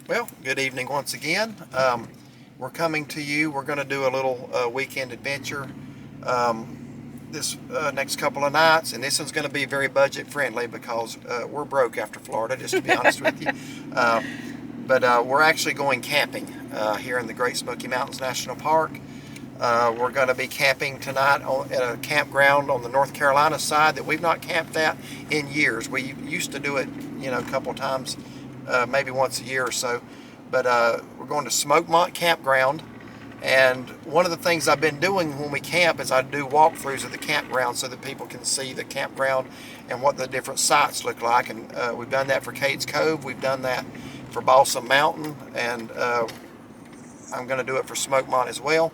Well, good evening once again. We're coming to you. We're going to do a little weekend adventure this next couple of nights, and this one's going to be very budget friendly because we're broke after Florida, just to be honest with you. But we're actually going camping here in the Great Smoky Mountains National Park. We're going to be camping tonight at a campground on the North Carolina side that we've not camped at in years. We used to do it, a couple times, maybe once a year or so. But we're going to Smokemont Campground. And one of the things I've been doing when we camp is I do walkthroughs of the campground so that people can see the campground and what the different sites look like. And we've done that for Cates Cove. We've done that for Balsam Mountain. And I'm going to do it for Smokemont as well.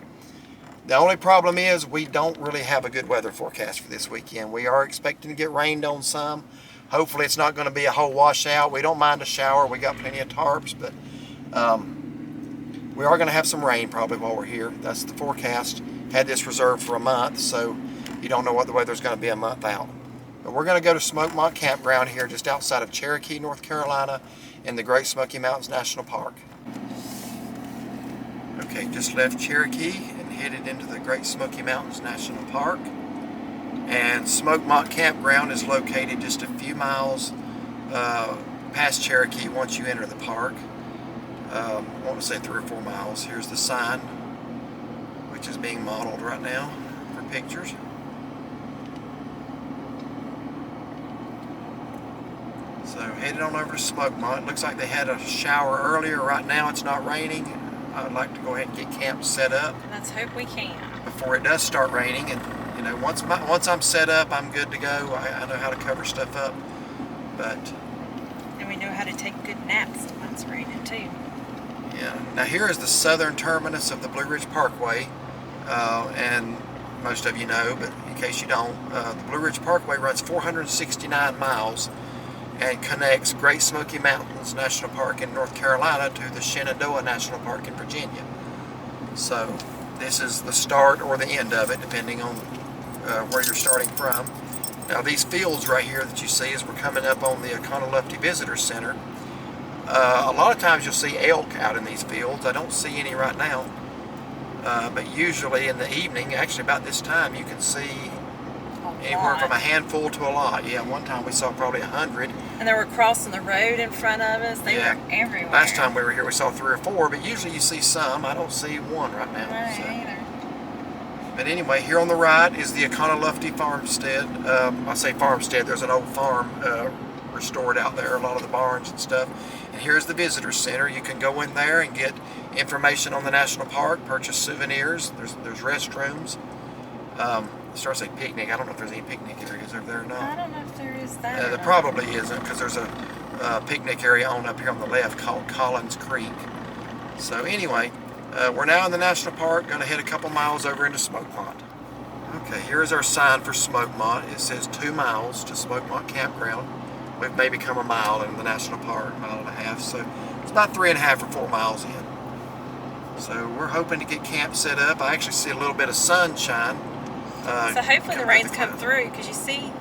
The only problem is we don't really have a good weather forecast for this weekend. We are expecting to get rained on some. Hopefully it's not going to be a whole washout. We don't mind a shower. We got plenty of tarps, but we are going to have some rain probably while we're here. That's the forecast. Had this reserved for a month, so you don't know what the weather's going to be a month out. But we're going to go to Smokemont Campground here just outside of Cherokee, North Carolina in the Great Smoky Mountains National Park. Okay, just left Cherokee and headed into the Great Smoky Mountains National Park. And Smokemont Campground is located just a few miles past Cherokee once you enter the park. I want to say 3 or 4 miles. Here's the sign, which is being modeled right now for pictures. So headed on over to Smokemont. Looks like they had a shower earlier. Right now it's not raining. I'd like to go ahead and get camp set up. Let's hope we can. Before it does start raining, and once I'm set up, I'm good to go. I know how to cover stuff up, but and we know how to take good naps when it's raining too. Yeah. Now here is the southern terminus of the Blue Ridge Parkway, and most of you know, but in case you don't, the Blue Ridge Parkway runs 469 miles and connects Great Smoky Mountains National Park in North Carolina to the Shenandoah National Park in Virginia. So this is the start or the end of it, depending on where you're starting from. Now these fields right here that you see as we're coming up on the Econolofty Visitor Center, a lot of times you'll see elk out in these fields. I don't see any right now, but usually in the evening, actually about this time, you can see anywhere from a handful to a lot. Yeah, one time we saw probably 100. And they were crossing the road in front of us. They were everywhere. Last time we were here we saw 3 or 4, but usually you see some. I don't see one right now. Right, either. But anyway, here on the right is the Econolofty farmstead. I say farmstead, there's an old farm restored out there, a lot of the barns and stuff. And here's the visitor center. You can go in there and get information on the national park, purchase souvenirs. There's restrooms. Starts a picnic. I don't know if there's any picnic areas over there or not. I don't know if there is that. There probably isn't, because there's a picnic area on up here on the left called Collins Creek. So anyway, we're now in the national park. Going to head a couple miles over into Smokemont. Okay, here's our sign for Smokemont. It says 2 miles to Smokemont Campground. We've maybe come a mile in the national park, 1.5 miles. So it's about 3.5 or 4 miles in. So we're hoping to get camp set up. I actually see a little bit of sunshine. So hopefully the rains come through, because you see.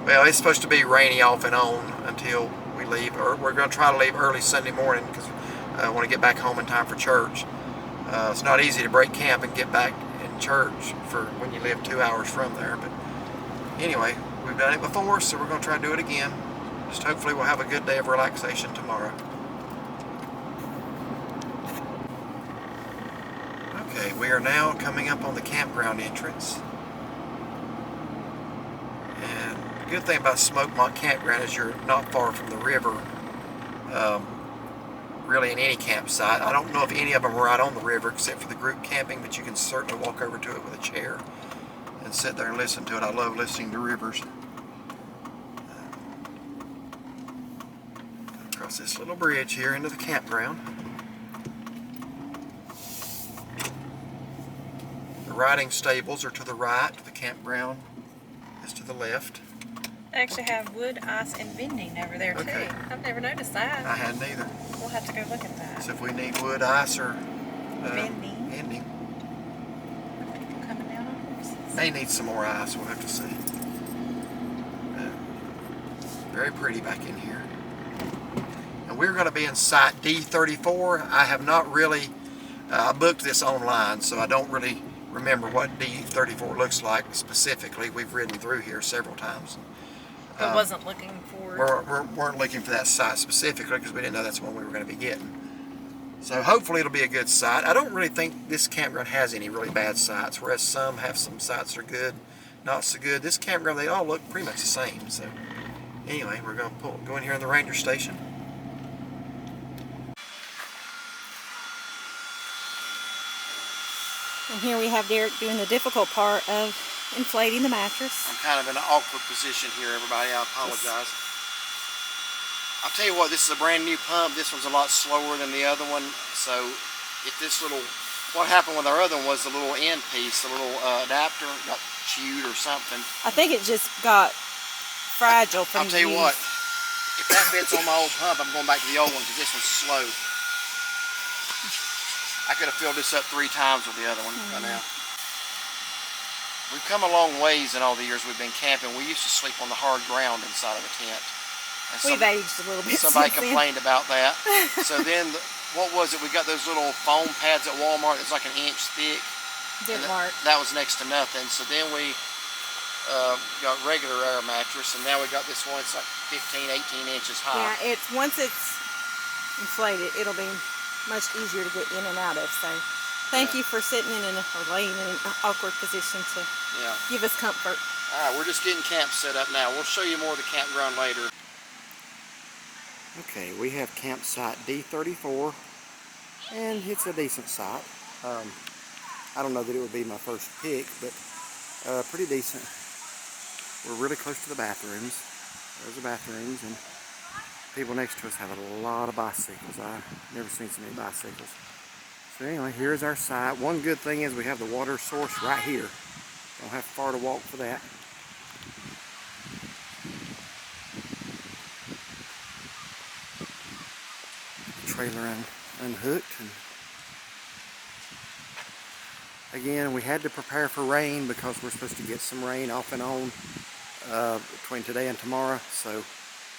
Well, it's supposed to be rainy off and on until we leave. Or we're going to try to leave early Sunday morning because I want to get back home in time for church. It's not easy to break camp and get back in church for when you live 2 hours from there. But anyway, we've done it before, so we're going to try to do it again. Just hopefully we'll have a good day of relaxation tomorrow. Okay, we are now coming up on the campground entrance. And the good thing about Smokemont Campground is you're not far from the river, really in any campsite. I don't know if any of them are right on the river except for the group camping, but you can certainly walk over to it with a chair and sit there and listen to it. I love listening to rivers. Across this little bridge here into the campground. The riding stables are to the right, the campground is to the left. They actually have wood, ice, and vending over there too. I've never noticed that. I hadn't either. We'll have to go look at that. So if we need wood, ice, or vending. People coming down on horses. May need some more ice. We'll have to see. Very pretty back in here. We're going to be in site D34. I have not really booked this online, so I don't really remember what D34 looks like specifically. We've ridden through here several times. But wasn't looking for... weren't looking for that site specifically because we didn't know that's one we were going to be getting. So hopefully it'll be a good site. I don't really think this campground has any really bad sites, whereas some have some sites that are good, not so good. This campground, they all look pretty much the same. So anyway, we're going to go in here in the ranger station. And here we have Derek doing the difficult part of inflating the mattress. I'm kind of in an awkward position here, everybody. I apologize. I'll tell you what, this is a brand new pump. This one's a lot slower than the other one. So if this little, what happened with our other one was the little end piece, the little adapter got chewed or something. I think it just got fragile from I'll tell you what, if that fits on my old pump, I'm going back to the old one because this one's slow. I could have filled this up 3 times with the other one by now. We've come a long ways in all the years we've been camping. We used to sleep on the hard ground inside of a tent. We've aged a little bit. Somebody complained about that. So then, what was it? We got those little foam pads at Walmart that's like an inch thick. Didn't work. That was next to nothing. So then we got regular air mattress, and now we got this one. It's like 15, 18 inches high. Yeah, once it's inflated, it'll be much easier to get in and out of. So thank you for sitting in or laying in an awkward position to give us comfort. All right, we're just getting camp set up now. We'll show you more of the campground later. Okay, we have campsite D34, and it's a decent site. I don't know that it would be my first pick, but pretty decent. We're really close to the bathrooms. There's the bathrooms, and people next to us have a lot of bicycles. I've never seen so many bicycles. So anyway, here's our site. One good thing is we have the water source right here. Don't have far to walk for that. Trailer unhooked, and again we had to prepare for rain because we're supposed to get some rain off and on between today and tomorrow. So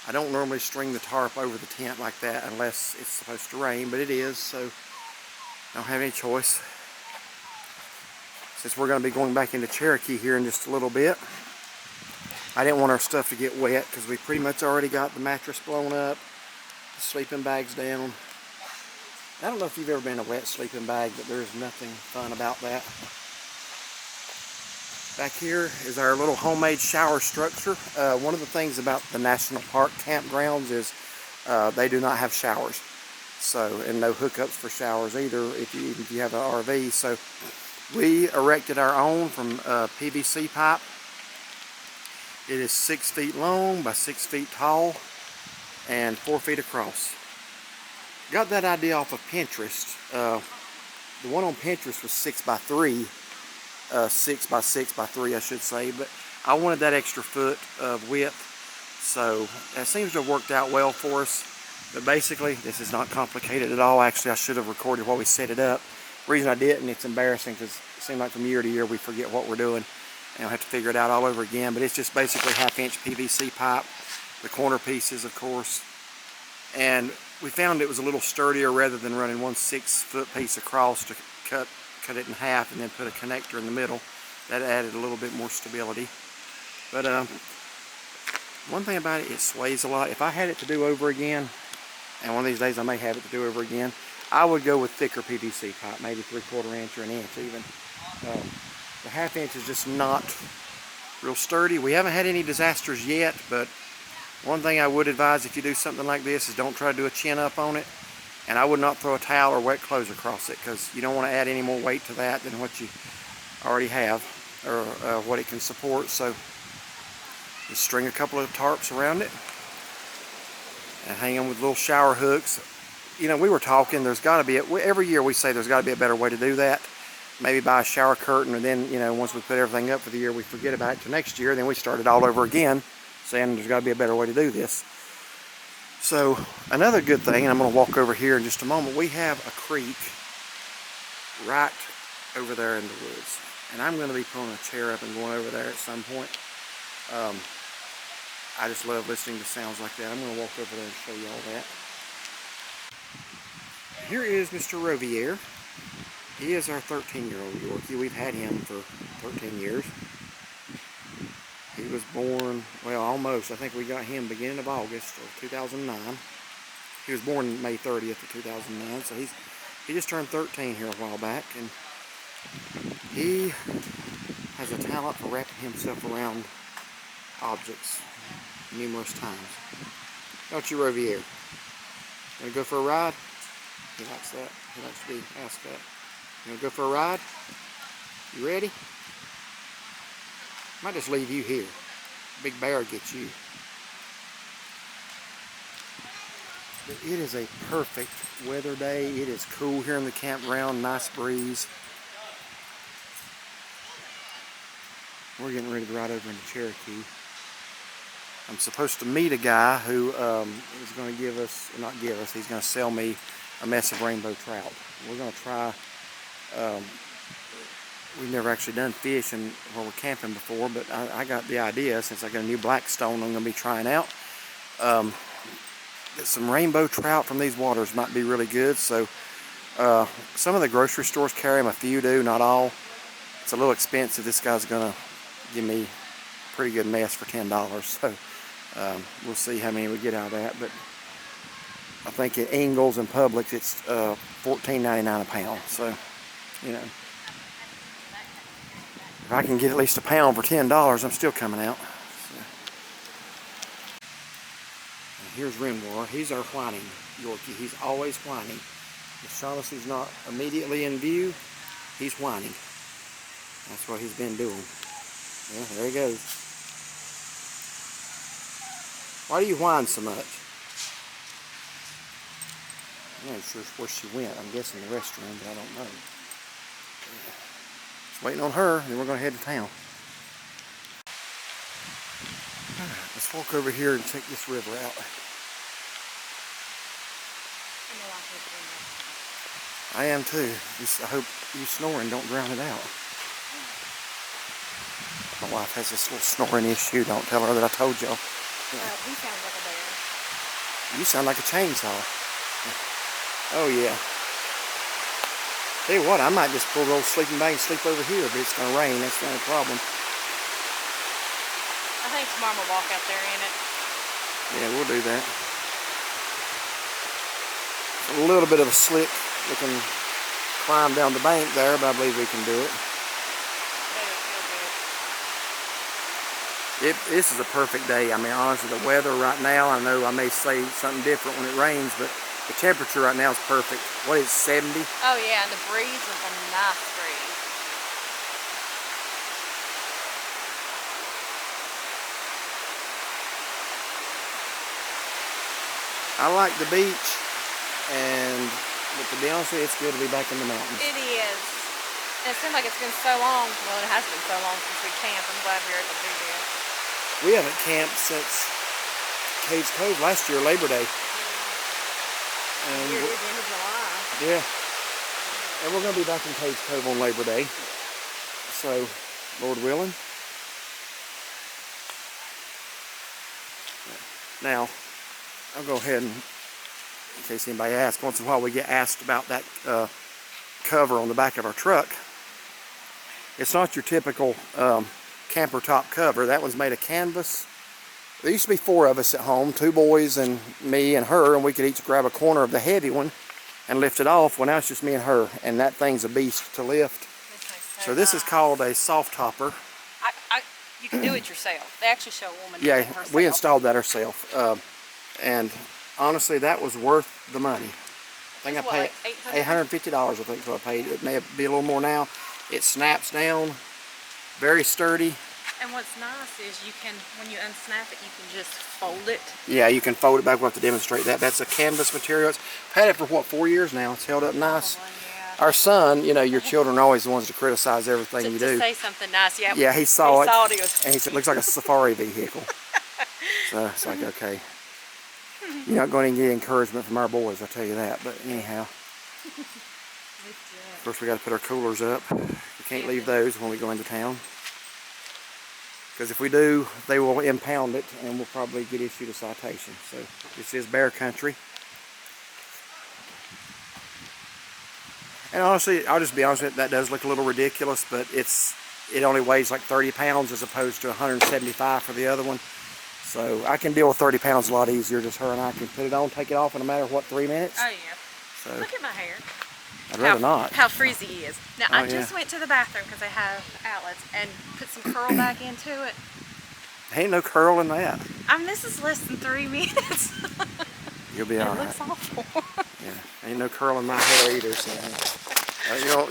I don't normally string the tarp over the tent like that unless it's supposed to rain, but it is, so don't have any choice. Since we're going to be going back into Cherokee here in just a little bit, I didn't want our stuff to get wet because we pretty much already got the mattress blown up, the sleeping bags down. I don't know if you've ever been in a wet sleeping bag, but there's nothing fun about that. Back here is our little homemade shower structure. One of the things about the national park campgrounds is they do not have showers. So, and no hookups for showers either if you have an RV. So we erected our own from PVC pipe. It is 6 feet long by 6 feet tall and 4 feet across. Got that idea off of Pinterest. The one on Pinterest was 6 by 3, 6 by 6 by 3 I should say, but I wanted that extra foot of width, so that seems to have worked out well for us. But basically, this is not complicated at all. Actually, I should have recorded while we set it up. The reason I didn't, it's embarrassing because it seems like from year to year we forget what we're doing and I'll have to figure it out all over again. But it's just basically 1/2 inch PVC pipe, the corner pieces of course, and we found it was a little sturdier rather than running one 6-foot piece across to cut it in half and then put a connector in the middle. That added a little bit more stability. But one thing about it, it sways a lot. If I had it to do over again, and one of these days I may have it to do over again, I would go with thicker PVC pipe, maybe 3/4 inch or an inch even. The 1/2 inch is just not real sturdy. We haven't had any disasters yet, but one thing I would advise if you do something like this is don't try to do a chin up on it, and I would not throw a towel or wet clothes across it because you don't want to add any more weight to that than what you already have or what it can support. So just string a couple of tarps around it and hang them with little shower hooks. You know, we were talking, there's got to be, every year we say there's got to be a better way to do that. Maybe buy a shower curtain, and then, you know, once we put everything up for the year, we forget about it till next year, then we start it all over again, saying there's got to be a better way to do this. So, another good thing, and I'm going to walk over here in just a moment, we have a creek right over there in the woods. And I'm going to be pulling a chair up and going over there at some point. I just love listening to sounds like that. I'm going to walk over there and show you all that. Here is Mr. Rovier. He is our 13-year-old Yorkie. We've had him for 13 years. He was born, well, almost. I think we got him beginning of August of 2009. He was born May 30th of 2009, so he just turned 13 here a while back, and he has a talent for wrapping himself around objects numerous times. Don't you, Rovier? Gonna go for a ride? He likes that. He likes to be asked that. You gonna go for a ride? You ready? Might just leave you here. Big Bear gets you. But it is a perfect weather day. It is cool here in the campground. Nice breeze. We're getting ready to ride over into Cherokee. I'm supposed to meet a guy who is going to give us, not give us, he's going to sell me a mess of rainbow trout. We're going to try, we've never actually done fishing while we're camping before, but I got the idea, since I got a new Blackstone I'm going to be trying out, that some rainbow trout from these waters might be really good. So some of the grocery stores carry them, a few do, not all. It's a little expensive. This guy's going to give me a pretty good mess for $10, so we'll see how many we get out of that. But I think at Ingles and Publix it's $14.99 a pound, so you know, if I can get at least a pound for $10, I'm still coming out. So. Here's Renoir. He's our whining Yorkie. He's always whining. If Shaughnessy's not immediately in view, he's whining. That's what he's been doing. Yeah, there he goes. Why do you whine so much? I'm not sure where she went. I'm guessing the restroom, but I don't know. Just waiting on her, then we're going to head to town. Alright, let's walk over here and check this river out. I am too. I hope you snoring don't drown it out. My wife has this little snoring issue. Don't tell her that I told y'all. He sounds like a bear. You sound like a chainsaw. Oh yeah. Tell you what, I might just pull the old sleeping bag and sleep over here, but it's going to rain. That's the only problem. I think Mom will walk out there in it. Yeah, we'll do that. A little bit of a slick looking climb down the bank there, but I believe we can do it. This is a perfect day. I mean, honestly, the weather right now, I know I may say something different when it rains, but the temperature right now is perfect. What is it, 70? Oh yeah, and the breeze is a nice breeze. I like the beach, but to be honest with you, it's good to be back in the mountains. It is. And it seems like it's been so long. Well, it has been so long since we camped. I'm glad we were able to do this. We haven't camped since Cage Cove last year, Labor Day. And You're at the end of July. Yeah. And we're going to be back in Cage Cove on Labor Day. So, Lord willing. Now, I'll go ahead and, in case anybody asks, once in a while we get asked about that cover on the back of our truck. It's not your typical camper top cover. That one's made of canvas. There used to be 4 of us at home, 2 boys and me and her, and we could each grab a corner of the heavy one and lift it off. Well, now it's just me and her, and that thing's a beast to lift. So this is called a soft topper. You can do it yourself. They actually show a woman Yeah, doing it herself. we installed that ourselves, and honestly, that was worth the money. I think I paid $850. I think is what I paid. It may be a little more now. It snaps down, very sturdy. And what's nice is you can, when you unsnap it, you can just fold it. Yeah, you can fold it back. We'll have to demonstrate that. That's a canvas material. I've had it for what, 4 years now. It's held up nice. Probably, yeah. Our son, you know, your children are always the ones to criticize everything you do. To say something nice, yeah. Yeah, he saw it. He goes, And he said, it looks like a safari vehicle. So it's like, okay. You're not going to get encouragement from our boys, I'll tell you that. But anyhow. Of course, we got to put our coolers up. We can't leave those when we go into town. Because if we do, they will impound it and we'll probably get issued a citation. So this is bear country. And honestly, I'll just be honest with you, that does look a little ridiculous, but it only weighs like 30 pounds as opposed to 175 for the other one. So I can deal with 30 pounds a lot easier. Just her and I can put it on, take it off in a matter of, what, 3 minutes? Oh, yeah. So look at my hair. I'd rather not. How frizzy he is. Now, Oh, I just went to the bathroom because I have outlets and put some curl back into it. Ain't no curl in that. I mean, this is less than 3 minutes. You'll be all right. It looks awful. Yeah, ain't no curl in my hair either. So.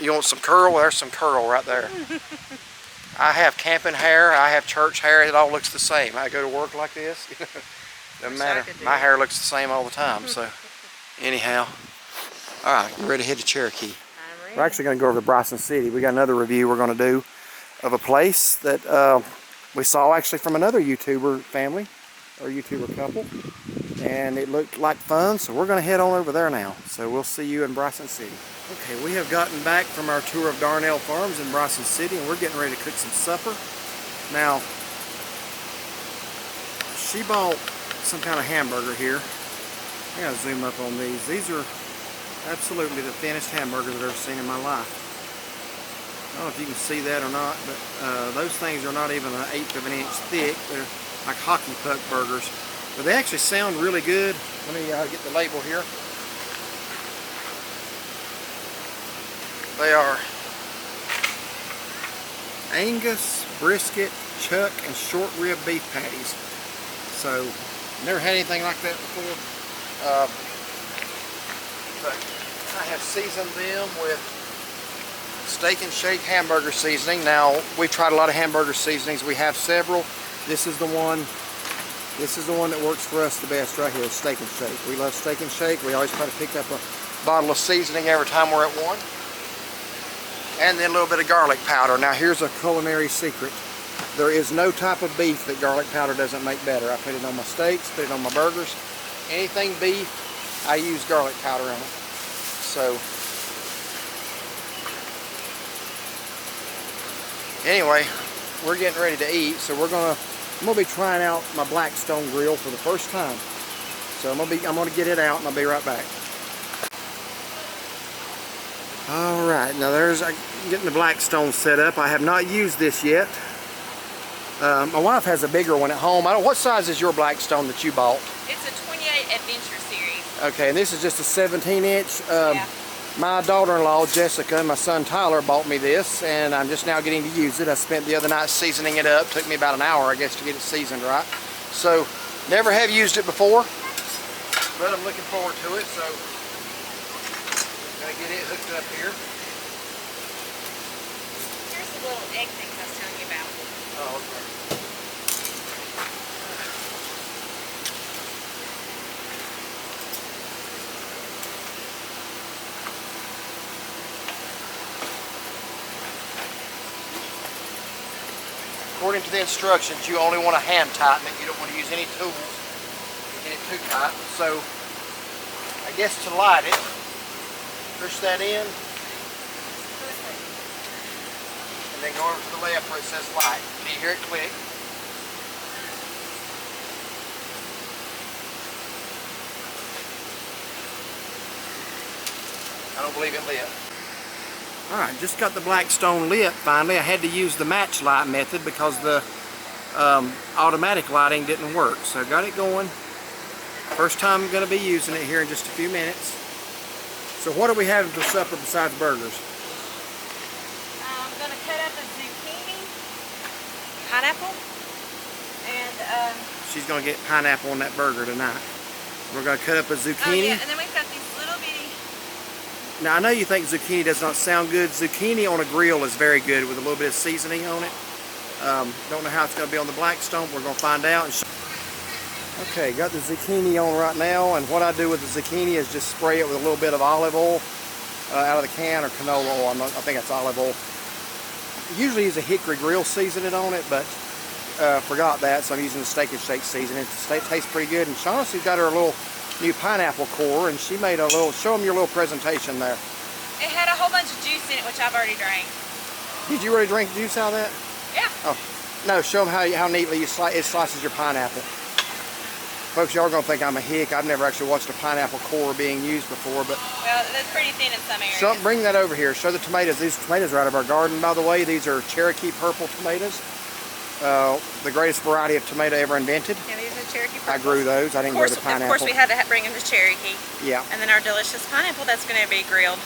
You want some curl? There's some curl right there. I have camping hair. I have church hair. It all looks the same. I go to work like this. Doesn't matter. My hair looks the same all the time. So, anyhow. All right, you ready to head to Cherokee? I'm ready. We're actually going to go over to Bryson City. We got another review we're going to do of a place that we saw actually from another YouTuber family or YouTuber couple, and it looked like fun, so we're going to head on over there now. So we'll see you in Bryson City. Okay, we have gotten back from our tour of Darnell Farms in Bryson City, and we're getting ready to cook some supper. Now, she bought some kind of hamburger here. I gotta zoom up on these. These are absolutely the thinnest hamburgers I've ever seen in my life. I don't know if you can see that or not, but those things are not even 1/8 of an inch thick. They're like hockey puck burgers, but they actually sound really good. Let me get the label here. They are Angus, brisket, chuck, and short rib beef patties. So, never had anything like that before. But I have seasoned them with Steak and Shake hamburger seasoning. Now, we've tried a lot of hamburger seasonings. We have several. This is the one that works for us the best right here, Steak and Shake. We love Steak and Shake. We always try to pick up a bottle of seasoning every time we're at one. And then a little bit of garlic powder. Now, here's a culinary secret. There is no type of beef that garlic powder doesn't make better. I put it on my steaks, put it on my burgers. Anything beef, I use garlic powder on it. So, anyway, we're getting ready to eat, so I'm gonna be trying out my Blackstone grill for the first time. So I'm gonna get it out, and I'll be right back. All right, now I'm getting the Blackstone set up. I have not used this yet. My wife has a bigger one at home. What size is your Blackstone that you bought? It's a 28 Adventure Series. Okay, and this is just a 17-inch. Yeah. My daughter-in-law, Jessica, and my son, Tyler, bought me this, and I'm just now getting to use it. I spent the other night seasoning it up. Took me about an hour, I guess, to get it seasoned right. So, never have used it before, but I'm looking forward to it, so I'm going to get it hooked up here. Here's the little egg things I was telling you about. Oh, okay. According to the instructions, you only want to hand tighten it. You don't want to use any tools to get it too tight. So, I guess to light it, push that in, and then go over to the left where it says light. Can you hear it click? I don't believe it lit. Alright, just got the Blackstone lit finally. I had to use the match light method because the automatic lighting didn't work. So I got it going. First time I'm going to be using it here in just a few minutes. So what are we having for supper besides burgers? I'm going to cut up a zucchini, pineapple, and she's going to get pineapple on that burger tonight. We're going to cut up a zucchini. oh yeah, and then we've got these little bitty. Now I know you think zucchini does not sound good. Zucchini on a grill is very good with a little bit of seasoning on it. Don't know how it's going to be on the Blackstone. We're going to find out. Okay, got the zucchini on right now, and what I do with the zucchini is just spray it with a little bit of olive oil out of the can, or canola oil. I think it's olive oil. Usually use a hickory grill seasoning on it, but forgot that, so I'm using the Steak and Shake seasoning. It tastes pretty good. And Shaughnessy's got her little new pineapple core, and she made a little, show them your little presentation there. It had a whole bunch of juice in it, which I've already drank. Did you already drink the juice out of that? Yeah. Oh, no, show them how neatly it slices your pineapple. Folks, y'all are going to think I'm a hick. I've never actually watched a pineapple core being used before, but... Well, that's pretty thin in some areas. Bring that over here. Show the tomatoes. These tomatoes are out of our garden, by the way. These are Cherokee purple tomatoes. The greatest variety of tomato ever invented. Yeah, these are Cherokee purple. I grew those. I didn't grow the pineapple. Of course, we had to bring them to Cherokee. Yeah. And then our delicious pineapple, that's going to be grilled.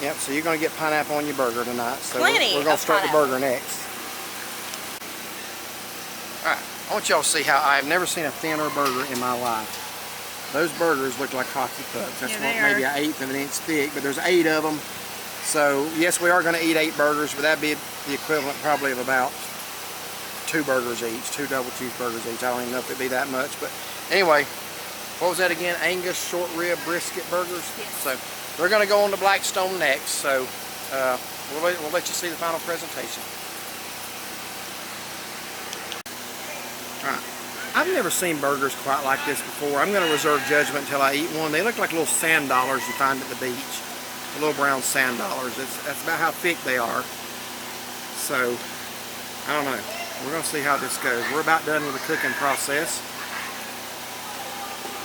Yep, so you're going to get pineapple on your burger tonight. So Plenty we're going to start pineapple. the burger next. Alright, I want y'all to see how I've never seen a thinner burger in my life. Those burgers look like hockey pucks. That's maybe an eighth of an inch thick, but there's 8 of them. So, yes, we are going to eat 8 burgers, but that'd be the equivalent probably of about 2 burgers each, 2 double cheeseburgers each. I don't even know if it'd be that much, but anyway, what was that again? Angus short rib brisket burgers? Yes. So, they're going to go on to Blackstone next, so we'll let you see the final presentation. Alright, I've never seen burgers quite like this before. I'm going to reserve judgment until I eat one. They look like little sand dollars you find at the beach. The little brown sand dollars. That's about how thick they are. So, I don't know. We're going to see how this goes. We're about done with the cooking process.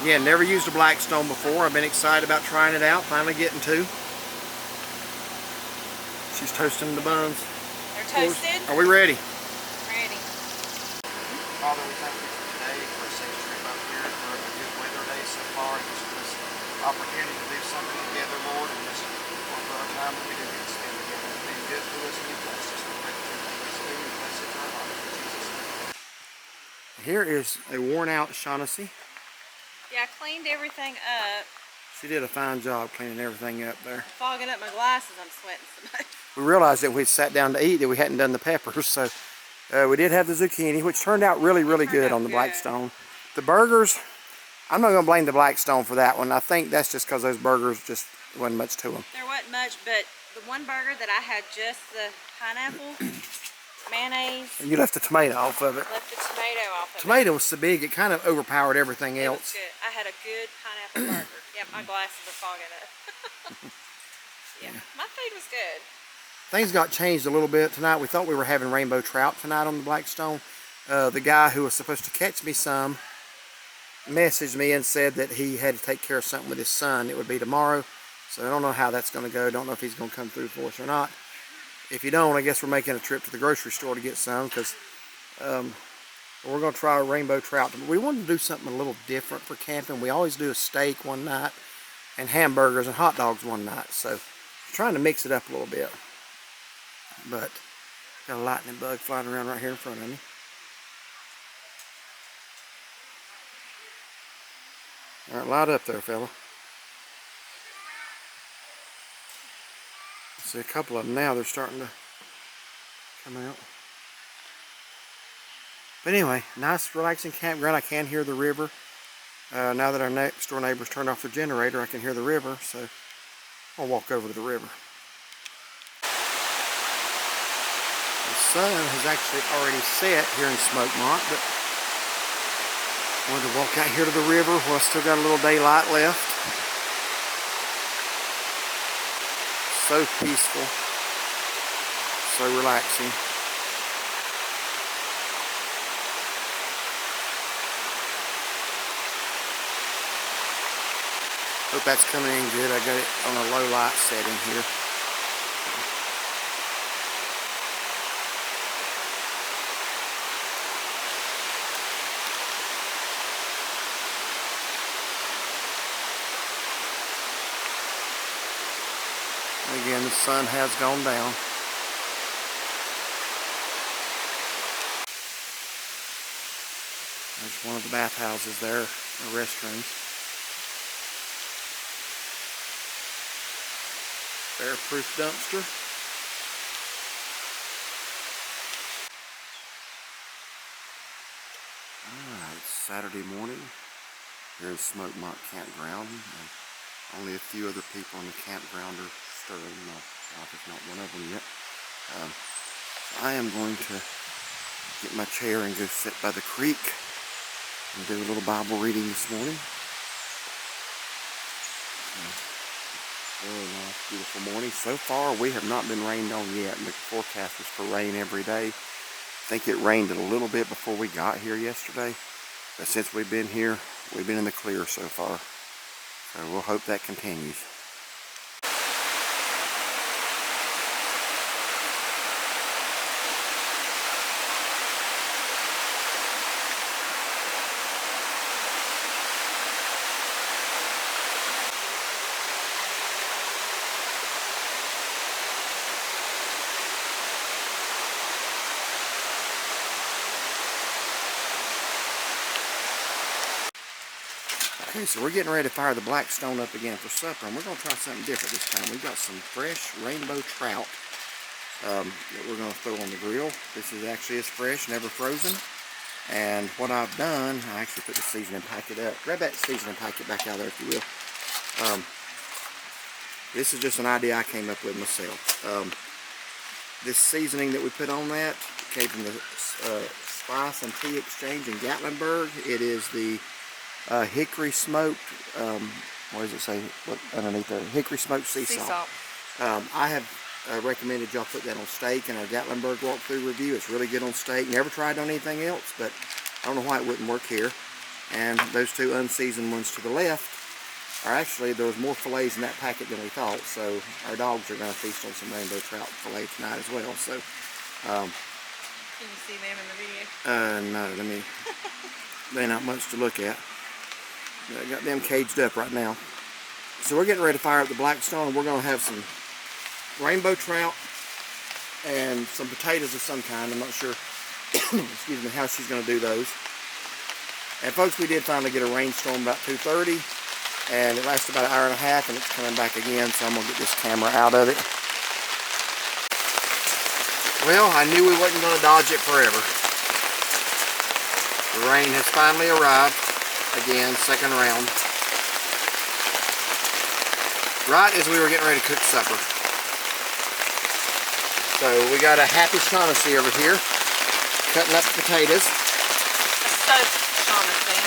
Again, never used a Blackstone before. I've been excited about trying it out, finally getting to. She's toasting the buns. They're toasted. Are we ready? Ready. Father, we thank you for today, for a safe trip up here, for a good weather day so far, and just for this opportunity to do something together, Lord, and just for our time that we do get to spend together. It's been good for us, and you bless us. We pray that you make us do and bless it for our lives. In Jesus' name. Here is a worn out Shaughnessy. Yeah, I cleaned everything up. She did a fine job cleaning everything up there. Fogging up my glasses, I'm sweating so much. We realized that we sat down to eat that we hadn't done the peppers, so we did have the zucchini, which turned out really good on the Blackstone. The burgers, I'm not going to blame the Blackstone for that one. I think that's just because those burgers just wasn't much to them. There wasn't much, but the one burger that I had just the pineapple, mayonnaise. And you left the tomato off of it. Left the tomato off of it. Tomato was so big, it kind of overpowered everything It else. was good. I had a good pineapple burger. Yep, my glasses are fogging up. Yeah, my food was good. Things got changed a little bit tonight. We thought we were having rainbow trout tonight on the Blackstone. The guy who was supposed to catch me some messaged me and said that he had to take care of something with his son. It would be tomorrow. So I don't know how that's going to go. Don't know if he's going to come through for us or not. If you don't, I guess we're making a trip to the grocery store to get some, because we're going to try a rainbow trout. We wanted to do something a little different for camping. We always do a steak one night and hamburgers and hot dogs one night. So we're trying to mix it up a little bit. But got a lightning bug flying around right here in front of me. Alright, light up there, fella. See a couple of them now, they're starting to come out. But anyway, nice relaxing campground. I can hear the river. Now that our next door neighbors turned off the generator, I can hear the river, so I'll walk over to the river. The sun has actually already set here in Smokemont, but I wanted to walk out here to the river while I still got a little daylight left. So peaceful, so relaxing. Hope that's coming in good. I got it on a low light setting here. Again, the sun has gone down. There's one of the bathhouses there, or restrooms. Bear-proof dumpster. Alright, it's Saturday morning here in Smokemont Campground. And only a few other people in the campground are stirring. My wife is not one of them yet. I am going to get my chair and go sit by the creek and do a little Bible reading this morning. Very nice, beautiful morning. So far, we have not been rained on yet. The forecast was for rain every day. I think it rained a little bit before we got here yesterday. But since we've been here, we've been in the clear so far. So we'll hope that continues. Okay, so we're getting ready to fire the Blackstone up again for supper, and we're going to try something different this time. We've got some fresh rainbow trout that we're going to throw on the grill. This is actually as fresh, never frozen. And what I've done, I actually put the seasoning packet up. Grab that seasoning packet back out there if you will. This is just an idea I came up with myself. This seasoning that we put on that came from the Spice and Tea Exchange in Gatlinburg. It is the hickory smoked, what does it say underneath there? Hickory smoked sea salt. I have recommended y'all put that on steak in our Gatlinburg walkthrough review. It's really good on steak. Never tried on anything else, but I don't know why it wouldn't work here. And those two unseasoned ones to the left are actually, there was more fillets in that packet than we thought, so our dogs are going to feast on some rainbow trout fillet tonight as well. So, can you see them in the video? No, let me, they're not much to look at. I got them caged up right now. So we're getting ready to fire up the Blackstone. We're going to have some rainbow trout and some potatoes of some kind. I'm not sure excuse me, how she's going to do those. And folks, we did finally get a rainstorm about 2:30, and it lasted about an hour and a half, and it's coming back again, so I'm going to get this camera out of it. Well, I knew we wasn't going to dodge it forever. The rain has finally arrived. Again, second round. Right as we were getting ready to cook supper. So we got a happy Shaughnessy over here, cutting up potatoes. Soaked Shaughnessy.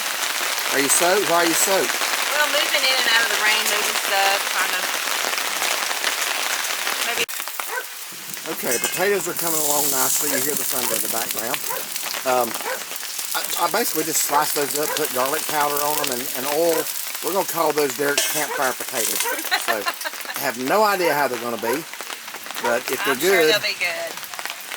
Are you soaked? Why are you soaked? Well, moving in and out of the rain, moving stuff, trying to maybe. Okay, potatoes are coming along nicely. You hear the thunder in the background. I basically just slice those up, put garlic powder on them, and oil. We're going to call those Derek's campfire potatoes. So I have no idea how they're going to be, but if they're good, sure they'll be good.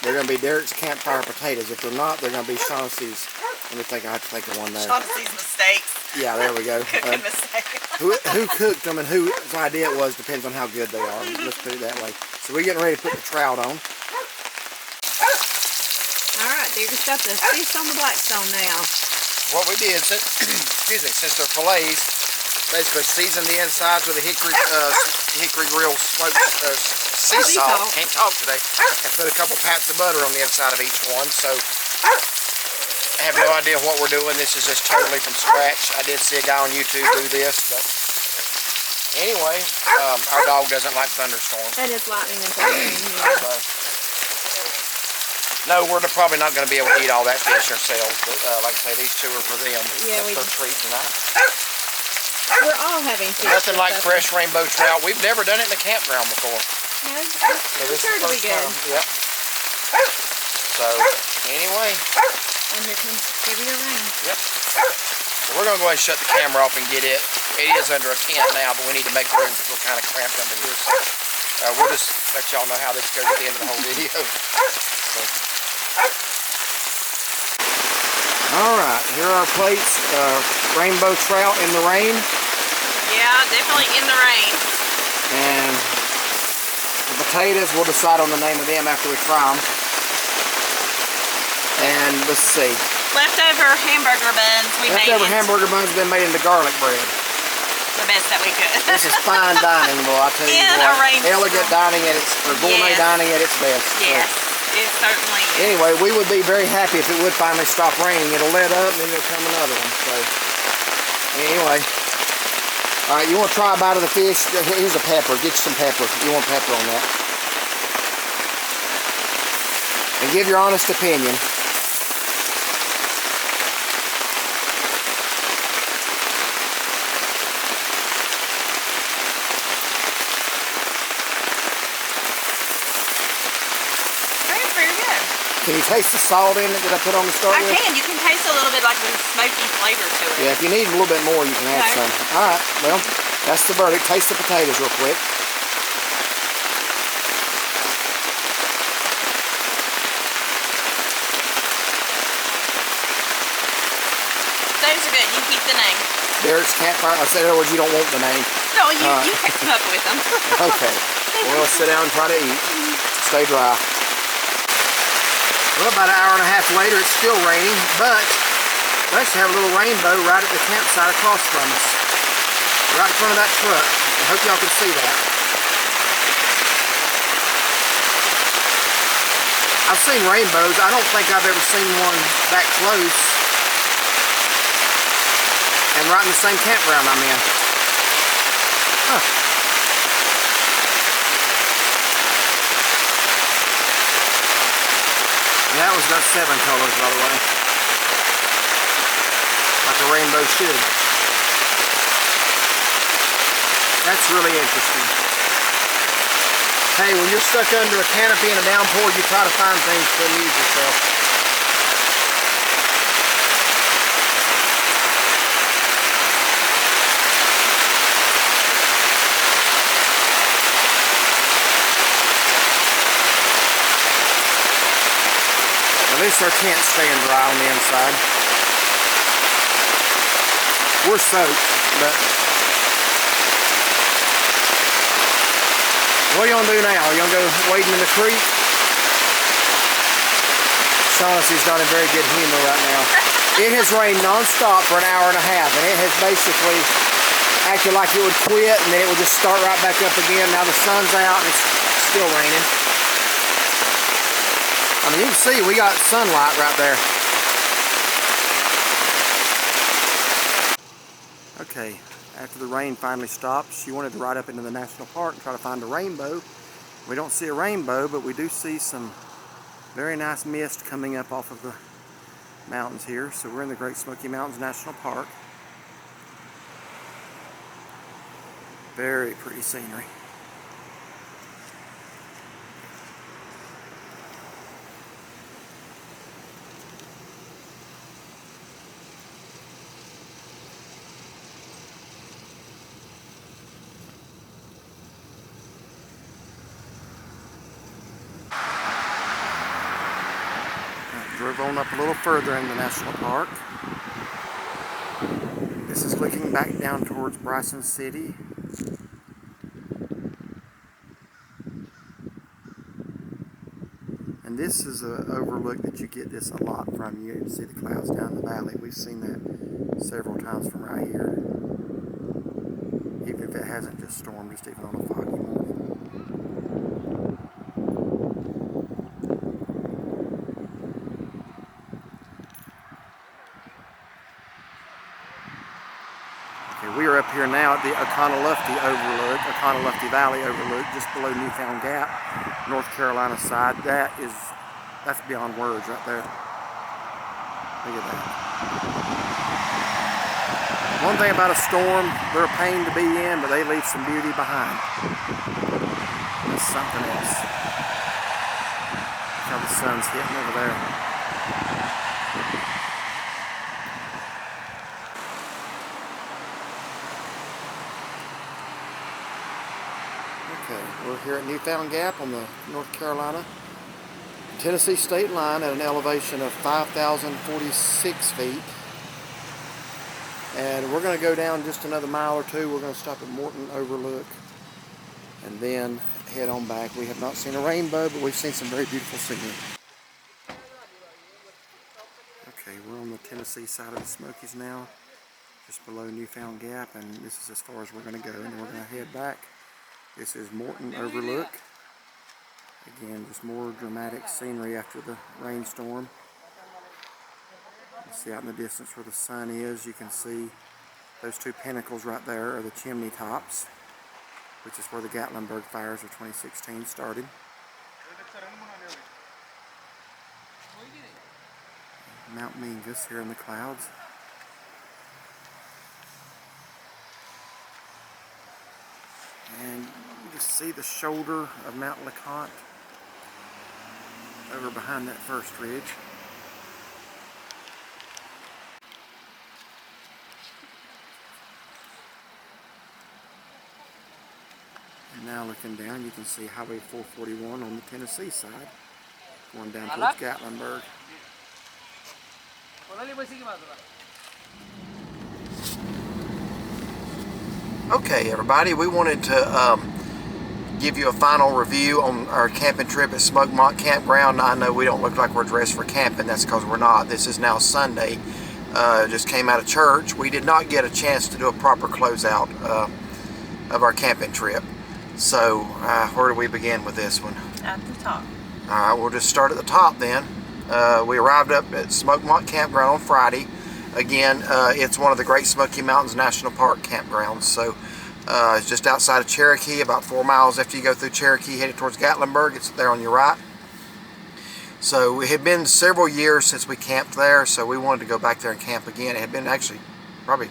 They're going to be Derek's campfire potatoes. If they're not, they're going to be Shaughnessy's. Let me think. I have to think of one there. Shaughnessy's mistakes. Yeah, there we go. Cooking mistakes. Who cooked them and whose idea it was depends on how good they are. Let's put it that way. So we're getting ready to put the trout on. Alright, Derek's got the fish on the Blackstone now. What we did, excuse me, since they're fillets, basically seasoned the insides with a hickory grill smoked sea salt. Can't talk today. And put a couple pats of butter on the inside of each one. So I have no idea what we're doing. This is just totally from scratch. I did see a guy on YouTube do this, but anyway, our dog doesn't like thunderstorms. And it's lightning and thunder. No, we're probably not going to be able to eat all that fish ourselves, but like I say, these two are for them. Yeah, that's their treat tonight. We're all having fish. Nothing like fresh rainbow trout. We've never done it in the campground before. No, So it's sure to be good. Yep. So, anyway. And here comes heavier rain. Yep. So we're going to go ahead and shut the camera off and get it. It is under a tent now, but we need to make room because we're kind of cramped under here. So we'll just let y'all know how this goes at the end of the whole video. So. Alright, here are our plates. Rainbow trout in the rain. Yeah, definitely in the rain. And the potatoes, we'll decide on the name of them after we fry them. And let's see. Leftover hamburger buns. Leftover hamburger buns have been made into garlic bread. The best that we could. This is fine dining, boy, I tell you In what. a rainstorm. Elegant dining at its, or gourmet dining at its best. Yes, So, it certainly is. anyway, we would be very happy if it would finally stop raining. It'll let up and then there'll come another one. So, anyway. Alright, you want to try a bite of the fish? Here's a pepper. Get you some pepper. You want pepper on that. And give your honest opinion. Can you taste the salt in it that I put on the start with? I can. You can taste a little bit like there's smoky flavor to it. Yeah, if you need a little bit more, you can add some. All right, well, that's the verdict. Taste the potatoes real quick. Those are good. You keep the name. There's campfire. I said, in other words, you don't want the name. No, you came up with them. Okay. Well, let's sit down and try to eat. Stay dry. Well, about an hour and a half later, it's still raining, but we actually have a little rainbow right at the campsite across from us. Right in front of that truck. I hope y'all can see that. I've seen rainbows. I don't think I've ever seen one that close. And right in the same campground I'm in. Huh. And that one's got 7 colors, by the way. Like a rainbow should. That's really interesting. Hey, when you're stuck under a canopy in a downpour, you try to find things to amuse yourself. At least our tent's staying dry on the inside. We're soaked, but what are you gonna do now? You gonna go wading in the creek? Shaughnessy's not in very good humor right now. It has rained non-stop for an hour and a half, and it has basically acted like it would quit, and then it would just start right back up again. Now the sun's out, and it's still raining. I mean, you can see we got sunlight right there. Okay, after the rain finally stopped, she wanted to ride up into the national park and try to find a rainbow. We don't see a rainbow, but we do see some very nice mist coming up off of the mountains here. So we're in the Great Smoky Mountains National Park. Very pretty scenery. Drove on up a little further in the national park. This is looking back down towards Bryson City. And this is an overlook that you get this a lot from. You can see the clouds down the valley. We've seen that several times from right here. Even if it hasn't just stormed, just even on a foggy morning. We are up here now at the Oconaluftee Valley Overlook, just below Newfound Gap, North Carolina side. That's beyond words right there. Look at that. One thing about a storm, they're a pain to be in, but they leave some beauty behind. That's something else. Look how the sun's hitting over there. Okay, we're here at Newfound Gap on the North Carolina Tennessee state line at an elevation of 5,046 feet. And we're going to go down just another mile or two. We're going to stop at Morton Overlook and then head on back. We have not seen a rainbow, but we've seen some very beautiful scenery. Okay, we're on the Tennessee side of the Smokies now, just below Newfound Gap, and this is as far as we're going to go, and then we're going to head back. This is Morton Overlook. Again, just more dramatic scenery after the rainstorm. You see out in the distance where the sun is, you can see those two pinnacles right there are the chimney tops, which is where the Gatlinburg fires of 2016 started. Mount Mingus here in the clouds. And you can see the shoulder of Mount LeConte. over behind that first ridge. And now looking down, you can see Highway 441 on the Tennessee side, going down towards Gatlinburg. Okay, everybody, we wanted to give you a final review on our camping trip at Smokemont Campground. I know we don't look like we're dressed for camping. That's because we're not. This is now Sunday. Just came out of church. We did not get a chance to do a proper closeout of our camping trip. So, where do we begin with this one? At the top. All right, we'll just start at the top then. We arrived up at Smokemont Campground on Friday. Again, it's one of the Great Smoky Mountains National Park campgrounds. So, it's just outside of Cherokee, about 4 miles after you go through Cherokee, headed towards Gatlinburg. It's there on your right. So, it had been several years since we camped there, so we wanted to go back there and camp again. It had been actually probably,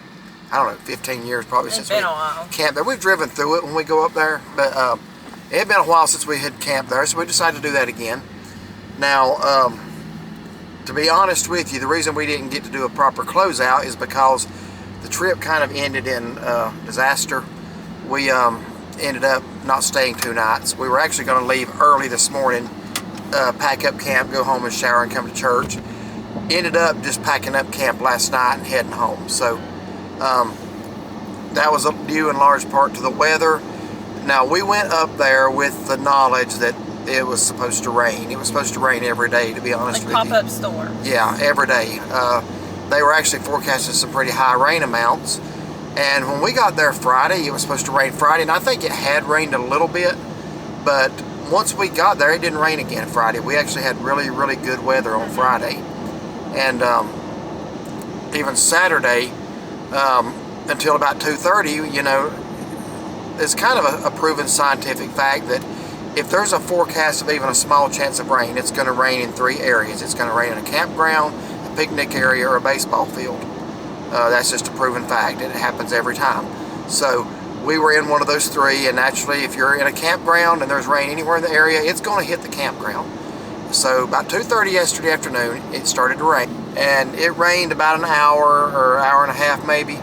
I don't know, 15 years probably since we camped there. We've driven through it when we go up there, but it had been a while since we had camped there, so we decided to do that again. Now, to be honest with you, the reason we didn't get to do a proper closeout is because the trip kind of ended in disaster. We ended up not staying 2 nights. We were actually going to leave early this morning, pack up camp, go home and shower and come to church. Ended up just packing up camp last night and heading home. So that was due in large part to the weather. Now, we went up there with the knowledge that it was supposed to rain. It was supposed to rain every day, to be honest with you. Like pop-up storms. Yeah, every day. They were actually forecasting some pretty high rain amounts. And when we got there Friday, it was supposed to rain Friday, and I think it had rained a little bit. But once we got there, it didn't rain again Friday. We actually had really, really good weather on Friday. And even Saturday, until about 2:30, you know, it's kind of a proven scientific fact that if there's a forecast of even a small chance of rain, it's going to rain in 3 areas. It's going to rain in a campground, a picnic area, or a baseball field. That's just a proven fact. It happens every time. So we were in one of those 3, and naturally, if you're in a campground and there's rain anywhere in the area, it's going to hit the campground. So about 2:30 yesterday afternoon, it started to rain. And it rained about an hour or hour and a half maybe.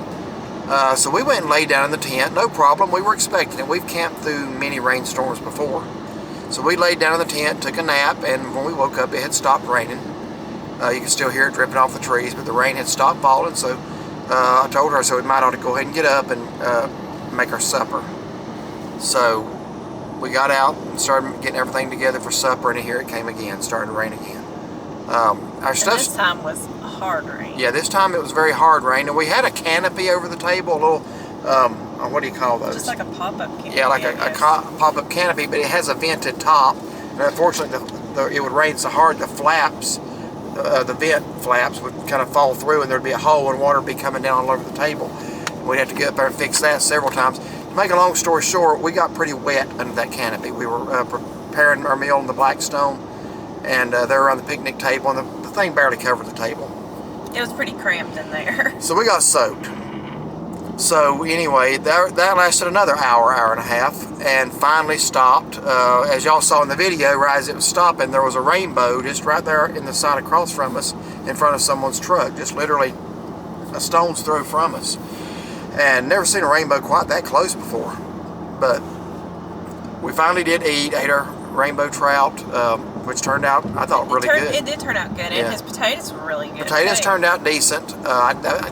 So we went and laid down in the tent, no problem. We were expecting it. We've camped through many rainstorms before. So we laid down in the tent, took a nap, and when we woke up, it had stopped raining. You can still hear it dripping off the trees, but the rain had stopped falling. So I told her, so we might ought to go ahead and get up and make our supper. So we got out and started getting everything together for supper, and here it came again, starting to rain again. Our stuff. This time was hard rain. Yeah, this time it was very hard rain, and we had a canopy over the table, a little, what do you call those? Just like a pop-up canopy. Yeah, like a pop-up canopy, but it has a vented top. And unfortunately, it would rain so hard, the flaps, the vent flaps would kind of fall through, and there'd be a hole, and water would be coming down all over the table. We'd have to get up there and fix that several times. To make a long story short, we got pretty wet under that canopy. We were preparing our meal on the Blackstone, and they were on the picnic table, and the thing barely covered the table. It was pretty cramped in there. So we got soaked. So anyway, that lasted another hour, hour and a half, and finally stopped. As y'all saw in the video, right as it was stopping, there was a rainbow just right there in the side across from us, in front of someone's truck, just literally a stone's throw from us. And never seen a rainbow quite that close before. But we finally did ate our rainbow trout, which turned out, I thought, really good. It did turn out good, and his potatoes were really good. Potatoes turned out decent.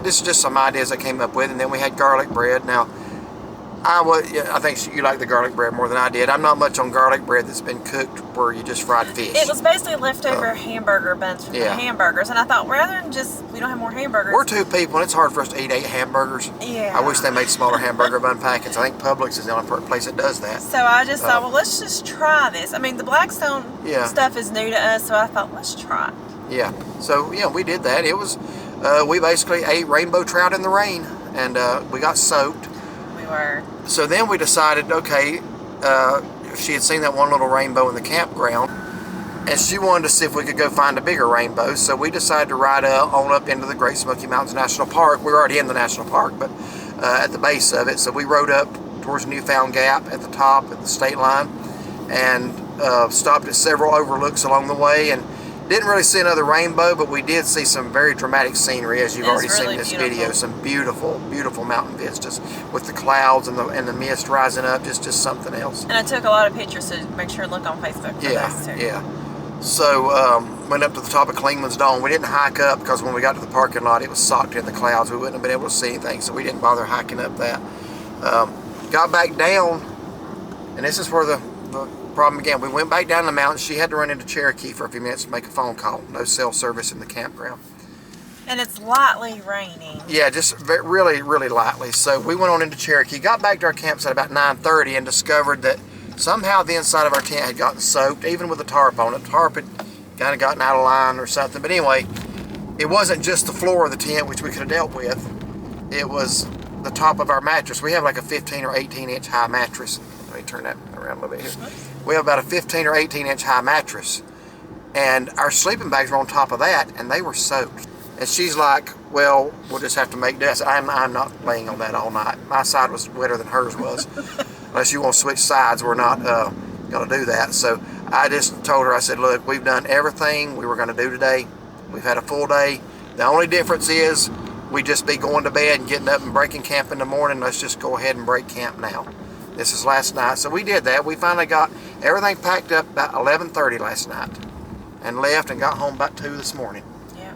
This is just some ideas I came up with, and then we had garlic bread. Now, I think you like the garlic bread more than I did. I'm not much on garlic bread that's been cooked where you just fried fish. It was basically leftover hamburger buns from the hamburgers, and I thought rather than just, we don't have more hamburgers. We're 2 people, and it's hard for us to eat 8 hamburgers. Yeah. I wish they made smaller hamburger bun packets. I think Publix is the only place that does that. So I just thought, well, let's just try this. I mean, the Blackstone stuff is new to us, so I thought, let's try it. Yeah. So, yeah, we did that. It was, we basically ate rainbow trout in the rain, and we got soaked. So then we decided, okay, she had seen that one little rainbow in the campground, and she wanted to see if we could go find a bigger rainbow. So we decided to ride on up into the Great Smoky Mountains National Park. We were already in the national park, but at the base of it. So we rode up towards Newfound Gap at the top, at the state line, and stopped at several overlooks along the way, and didn't really see another rainbow, but we did see some very dramatic scenery, as you've already seen in this video. Some beautiful, beautiful mountain vistas with the clouds and the mist rising up, just something else. And I took a lot of pictures, so make sure to look on Facebook for those too. Yeah. So went up to the top of Klingman's Dome. We didn't hike up because when we got to the parking lot, it was socked in the clouds. We wouldn't have been able to see anything, so we didn't bother hiking up that. Got back down, and this is where the problem began. We went back down the mountain. She had to run into Cherokee for a few minutes to make a phone call. No cell service in the campground. And it's lightly raining. Yeah, just really, really lightly. So we went on into Cherokee, got back to our campsite about 9:30, and discovered that somehow the inside of our tent had gotten soaked, even with the tarp on it. The tarp had kind of gotten out of line or something. But anyway, it wasn't just the floor of the tent, which we could have dealt with. It was the top of our mattress. We have like a 15 or 18 inch high mattress. Let me turn that around a little bit here. We have about a 15 or 18 inch high mattress, and our sleeping bags were on top of that, and they were soaked. And she's like, well, we'll just have to make do. I said, I'm not laying on that all night. My side was wetter than hers was. Unless you want to switch sides, we're not going to do that. So I just told her, I said, look, we've done everything we were going to do today. We've had a full day. The only difference is we just be going to bed and getting up and breaking camp in the morning. Let's just go ahead and break camp now. This is last night. So we did that. We finally got everything packed up about 11:30 last night and left and got home about 2 this morning. Yeah.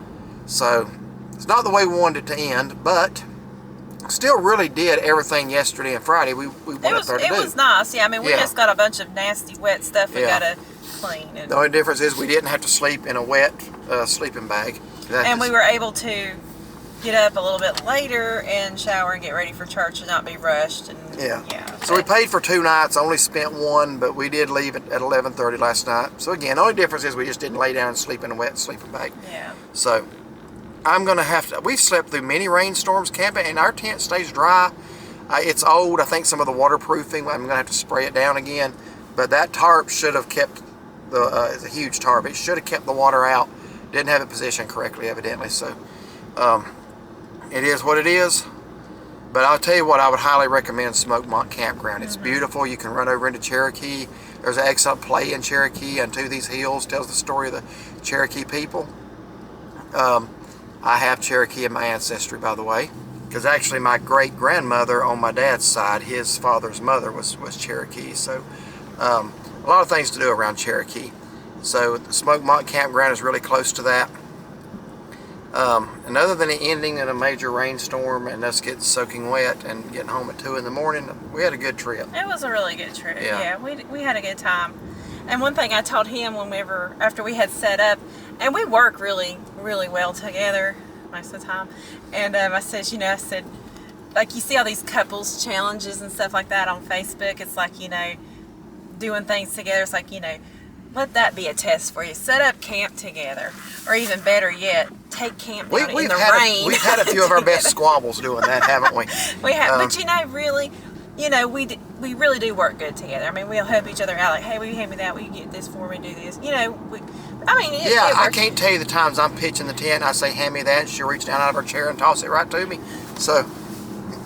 So it's not the way we wanted it to end, but still really did everything yesterday and Friday we went up there to do. It was nice. Yeah, I mean, we just got a bunch of nasty, wet stuff we got to clean. And the only difference is we didn't have to sleep in a wet sleeping bag. And we were able to get up a little bit later and shower and get ready for church and not be rushed. And so we paid for 2 nights, only spent 1, but we did leave at 11:30 last night. So again, the only difference is we just didn't lay down and sleep in a wet sleeping bag. Yeah. So I'm going to have to, we've slept through many rainstorms camping, and our tent stays dry. It's old. I think some of the waterproofing, I'm going to have to spray it down again. But that tarp should have kept it's a huge tarp. It should have kept the water out. Didn't have it positioned correctly, evidently. So it is what it is. But I'll tell you what, I would highly recommend Smokemont Campground. It's beautiful. You can run over into Cherokee. There's an excellent play in Cherokee. Unto These Hills tells the story of the Cherokee people. I have Cherokee in my ancestry, by the way, because actually my great-grandmother on my dad's side, his father's mother was Cherokee. So a lot of things to do around Cherokee. So the Smokemont Campground is really close to that. And other than the ending in a major rainstorm and us getting soaking wet and getting home at 2 in the morning, we had a good trip. It was a really good trip. Yeah, we had a good time. And one thing I told him after we had set up, and we work really, really well together most of the time. And I said, like, you see all these couples challenges and stuff like that on Facebook. It's like, doing things together. It's like, let that be a test for you. Set up camp together. Or even better yet, take camp down in the rain. We've had a few of our best squabbles doing that, haven't we? We have. But really, we really do work good together. I mean, we'll help each other out. Like, hey, will you hand me that? Will you get this for me? Do this? I can't tell you the times I'm pitching the tent and I say, hand me that, and she'll reach down out of her chair and toss it right to me. So,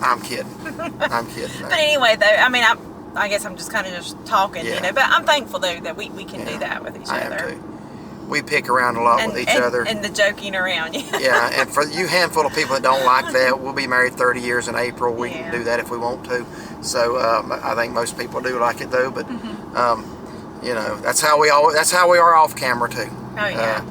I'm kidding. I'm kidding. But anyway, though, I guess I'm just kind of just talking, but I'm thankful, though, that we can do that with each other. I am too. We pick around a lot with each other. And the joking around. Yeah, and for you handful of people that don't like that, we'll be married 30 years in April. We can do that if we want to. So I think most people do like it, though. But that's how we are off camera too. Oh yeah.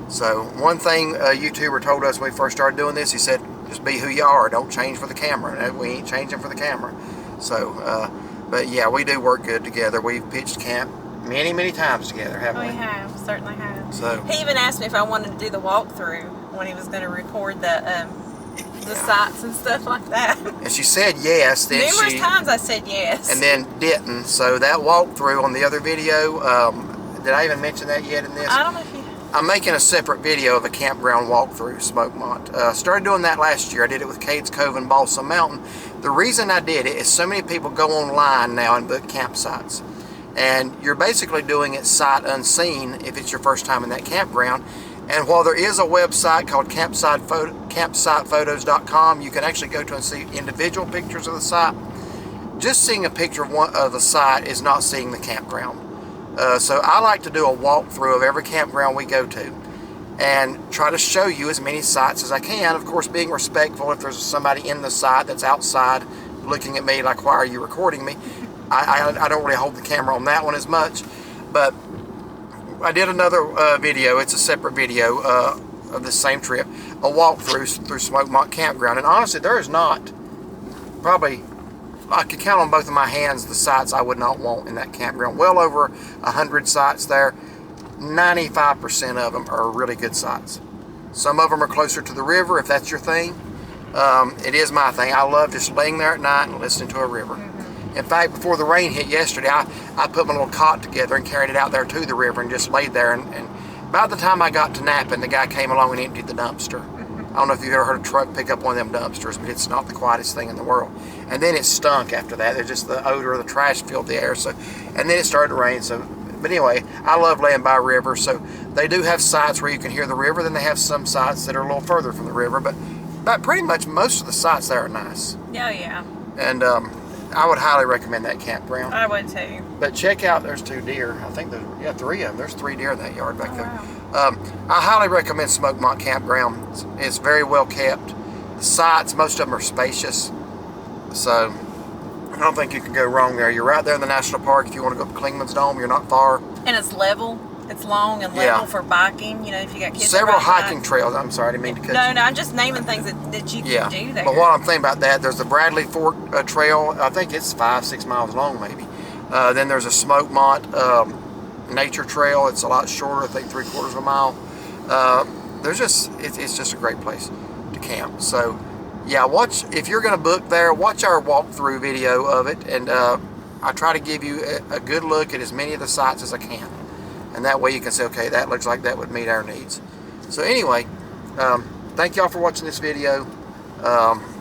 So one thing a YouTuber told us when we first started doing this, he said, "Just be who you are. Don't change for the camera." And we ain't changing for the camera. So, but yeah, we do work good together. We've pitched camp many, many times together, haven't we? We have, certainly have. So he even asked me if I wanted to do the walkthrough when he was going to record the sites and stuff like that. And she said yes. Then numerous times I said yes. And then didn't. So that walkthrough on the other video, did I even mention that yet in this? I don't know if you... I'm making a separate video of a campground walkthrough, Smokemont. Started doing that last year. I did it with Cades Cove and Balsam Mountain. The reason I did it is so many people go online now and book campsites. And you're basically doing it sight unseen if it's your first time in that campground. And while there is a website called campsitephotos.com, you can actually go to and see individual pictures of the site. Just seeing a picture of the site is not seeing the campground. So I like to do a walkthrough of every campground we go to and try to show you as many sites as I can. Of course, being respectful. If there's somebody in the site that's outside looking at me like, why are you recording me? I don't really hold the camera on that one as much. But I did another video. It's a separate video of the same trip. A walkthrough through Smokemont Campground. And honestly, there is not, probably, I could count on both of my hands the sites I would not want in that campground. Well over 100 sites there. 95% of them are really good sites. Some of them are closer to the river, if that's your thing. It is my thing. I love just laying there at night and listening to a river. In fact, before the rain hit yesterday, I put my little cot together and carried it out there to the river and just laid there. And by the time I got to napping, the guy came along and emptied the dumpster. I don't know if you've ever heard a truck pick up one of them dumpsters, but it's not the quietest thing in the world. And then it stunk after that. There's just the odor of the trash filled the air. So, and then it started to rain. So, but anyway, I love laying by a river. So they do have sites where you can hear the river. Then they have some sites that are a little further from the river. But pretty much most of the sites there are nice. Yeah, yeah. And I would highly recommend that campground. I would too. But check out, there's 2 deer. I think there's, yeah, 3 of them. There's 3 deer in that yard back there. Wow. I highly recommend Smokemont Campground. It's very well kept. The sites, most of them are spacious. So I don't think you can go wrong there. You're right there in the national park. If you want to go up to Klingman's Dome, you're not far. And it's level. It's long and level for biking. You know, if you got kids. Several hiking trails. I'm sorry, I didn't mean to cut you. No, I'm just naming things that you can do there. But what I'm thinking about that, there's the Bradley Fork Trail. I think it's 5-6 miles long, maybe. Then there's a Smokemont Nature Trail. It's a lot shorter. I think 3/4 of a mile. There's just it's just a great place to camp. So yeah, if you're going to book there, watch our walkthrough video of it, and I try to give you a good look at as many of the sites as I can. And that way you can say, okay, that looks like that would meet our needs. So anyway, thank y'all for watching this video.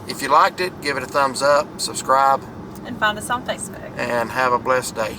If you liked it, give it a thumbs up, subscribe. And find us on Facebook. And have a blessed day.